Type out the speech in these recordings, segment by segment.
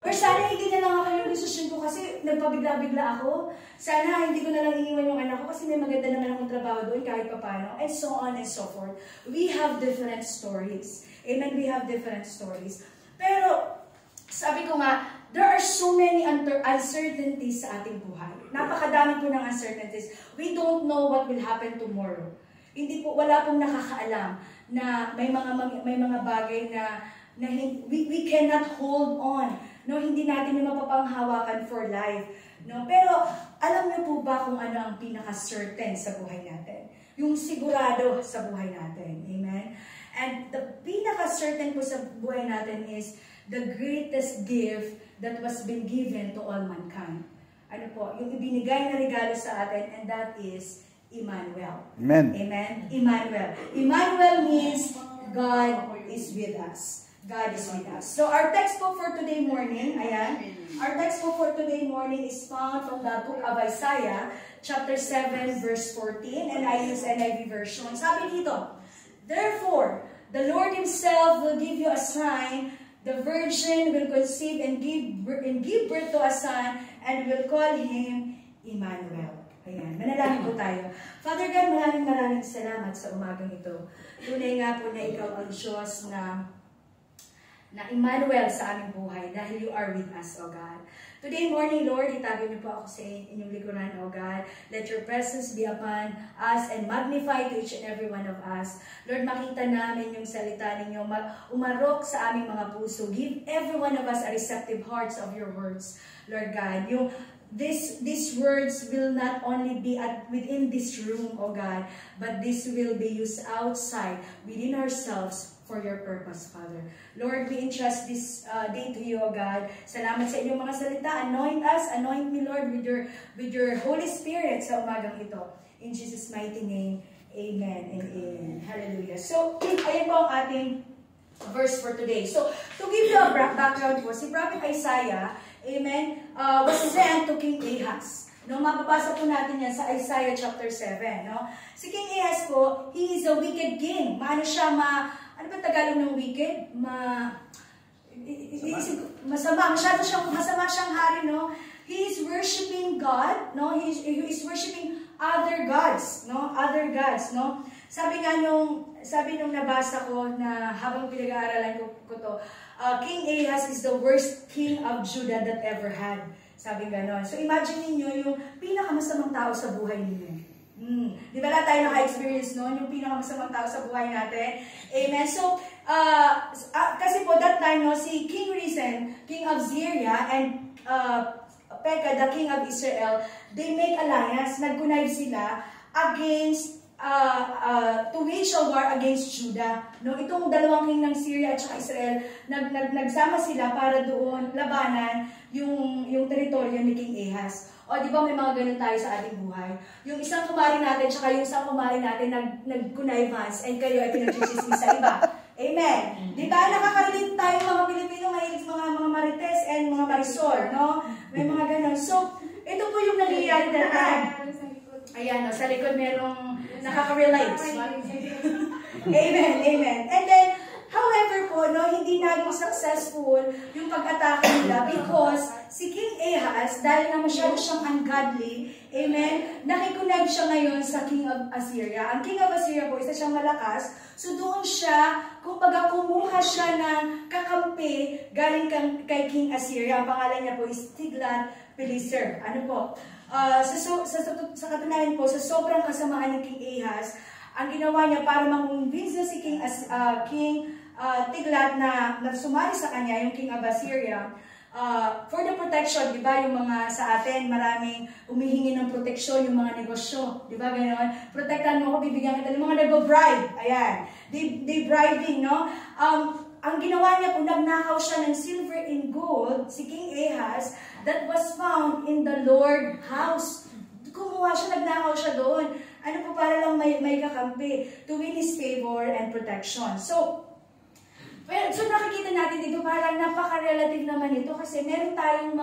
Or sana hindi na lang ako yung desisyon ko kasi nagpabigla-bigla ako. Sana hindi ko na lang iniwan yung anak ko kasi may maganda naman akong trabaho doon kahit papano. And so on and so forth. We have different stories. Amen? We have different stories. Pero, sabi ko nga, there are so many uncertainties sa ating buhay. Napakadami po ng uncertainties. We don't know what will happen tomorrow. Hindi po, wala pong nakakaalam na may mga bagay na we cannot hold on. No, hindi natin yung mapapanghawakan for life. No, pero alam niyo po ba kung ano ang pinaka-certain sa buhay natin? Yung sigurado sa buhay natin. Amen? And the pinaka-certain po sa buhay natin is the greatest gift that was been given to all mankind. Ano po? Yung ibinigay na regalo sa atin, and that is Emmanuel. Amen. Amen? Emmanuel. Emmanuel means God is with us. God is with us. So our text book for today morning, ayan, our text book for today morning is found from the book of Isaiah, chapter 7, verse 14, and I use NIV version. Sabi dito, therefore, the Lord Himself will give you a sign, the virgin will conceive and give birth to a son, and will call him Emmanuel. Ayan, manalangin po tayo. Father God, maraming salamat sa umagang ito. Tunay nga po na Ikaw ang Diyos na Emmanuel sa aming buhay dahil You are with us, O God. Today morning, Lord, itago niyo po ako sa inyong likuran, O God. Let Your presence be upon us and magnify to each and every one of us. Lord, makita namin yung salita ninyo, umarok sa aming mga puso. Give every one of us a receptive hearts of Your words, Lord God. These words will not only be within this room, O God, but this will be used outside, within ourselves, for Your purpose, Father. Lord, we entrust this day to You, O God. Salamat sa inyong mga salita. Anoint us, anoint me, Lord, with your Holy Spirit sa umagang ito. In Jesus' mighty name, amen and amen. Hallelujah. So, ayan po ang ating verse for today. So, to give you a background po, si Prophet Isaiah, amen, was sent to King Ahaz. No, mapapasa po natin yan sa Isaiah chapter 7. No? Si King Ahaz po, he is a wicked king. Ano ba Tagalog ng wicked? Masama siyang hari, no? He is worshiping God, no? He is worshiping other gods, no? Other gods, no? Sabi nung nabasa ko na habang pinag-aaralan ko to, King Ahaz is the worst king of Judah that ever had. Sabi ganon. So imagine niyo yung pinakamasamang tao sa buhay niyo. Di ba lahat tayo naka-experience noon? Yung pinakamasamang tao sa buhay natin. Amen. So, kasi po that time, no, si King Rezin, king of Syria, and Pekah, the king of Israel, they make alliance, nag-connive sila against, to wage a war against Judah. No, itong dalawang king ng Syria at saka Israel, nagsama sila para doon labanan yung teritoryo ni King Ahaz. O, di ba may mga ganun tayo sa ating buhay? Yung isang kumari natin, tsaka yung isang kumari natin, nag-connivance, and kayo ay pinag-chismis sa iba. Amen. Di ba, nakaka-relate tayo mga Pilipino, mahilig mga marites and mga marisol, no? May mga ganun. So, ito po yung nangyayari na ayan, no, sa likod merong nakaka-relate. Amen, amen. And then, however po, no, hindi naging successful yung pag-atake nila because si King Ahaz, dahil na masyado siyang ungodly, amen, nakikunag siya ngayon sa King of Assyria. Ang King of Assyria po, isa siyang malakas, so doon siya, kumbaga kumuha siya ng kakampi galing kay King Assyria. Ang pangalan niya po is Tiglath-Pileser. Ano po? Sa katunayan po, sa sobrang kasamaan ng King Ahaz, ang ginawa niya para mang-convince na si King Tiglath na sumali sa kanya, yung King of Assyria, for the protection, di ba, yung mga sa atin, maraming humihingi ng proteksyon, yung mga negosyo, di ba, gano'n? Protektahan mo ako, bibigyan kita, yung mga nag-bribe, ayan, they bribing, no? Ang ginawa niya po, nagnakaw siya ng silver and gold, si King Ahaz, that was found in the Lord house. Kumuha siya, nagnakaw siya doon. Ano po, para lang may kakampi, to win his favor and protection. So, Well, so nakikita natin dito parang napaka-relative naman ito kasi meron tayong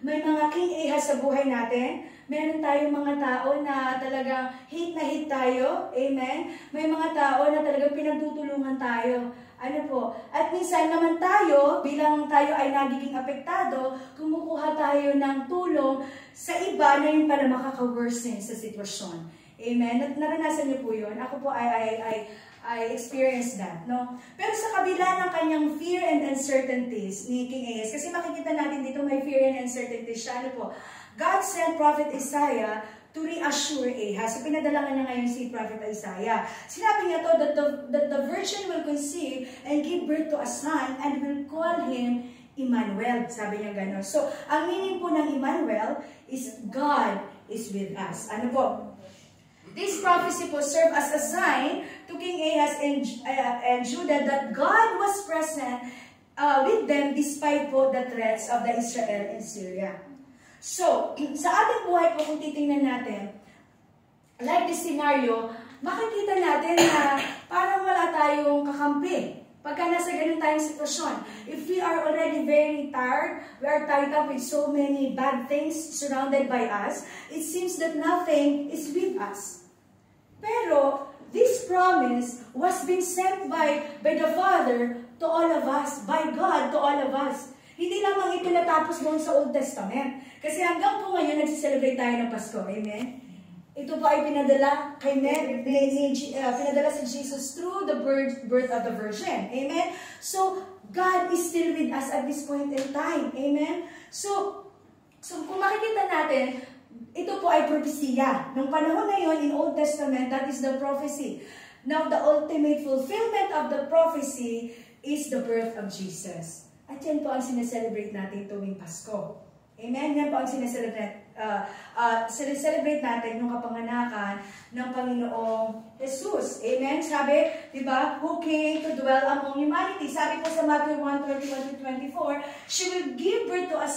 may mga King Ahaz sa buhay natin. Meron tayong mga tao na talagang hate na hate tayo. Amen? May mga tao na talagang pinagtutulungan tayo. Ano po? At minsan naman tayo, bilang tayo ay nagiging apektado, kumukuha tayo ng tulong sa iba na yung pala makaka-worsen sa sitwasyon. Amen? Naranasan niyo po yun. Ako po I experienced that, no? Pero sa kabila ng kanyang fear and uncertainties ni King Ahaz, kasi makikita natin dito may fear and uncertainties siya, ano po? God sent Prophet Isaiah to reassure Ahaz. So, pinadala nga niya ngayon si Prophet Isaiah. Sinabi niya to that the virgin will conceive and give birth to a son and will call him Emmanuel. Sabi niya gano'n. So, ang meaning po ng Emmanuel is God is with us. Ano po? This prophecy po served as a sign to King Ahaz and Judah that God was present with them despite po the threats of the Israel and Syria. So, sa ating buhay po kung titingnan natin, like this scenario, makikita natin na parang wala tayong kakampi. Pagka nasa ganun tayong sitwasyon, if we are already very tired, we are tied up with so many bad things surrounded by us, it seems that nothing is with us. Pero, this promise was being sent by the Father to all of us, by God to all of us. Hindi lamang ito natapos doon sa Old Testament. Kasi hanggang po ngayon, nagsiselebrate tayo ng Pasko. Amen? Ito po ay pinadala kay Mary, pinadala si Jesus through the birth of the Virgin. Amen? So, God is still with us at this point in time. Amen? So kung makikita natin, ito po ay propesya. Nung panahon na yun, in Old Testament, that is the prophecy. Now, the ultimate fulfillment of the prophecy is the birth of Jesus. At yan po ang sineselebrate natin tuwing Pasko. Amen? Yan po ang sineselebrate natin yung kapanganakan ng Panginoong Jesus. Amen? Sabi, di ba, who came to dwell among humanity. Sabi po sa Matthew 1:21-24, she will give birth to us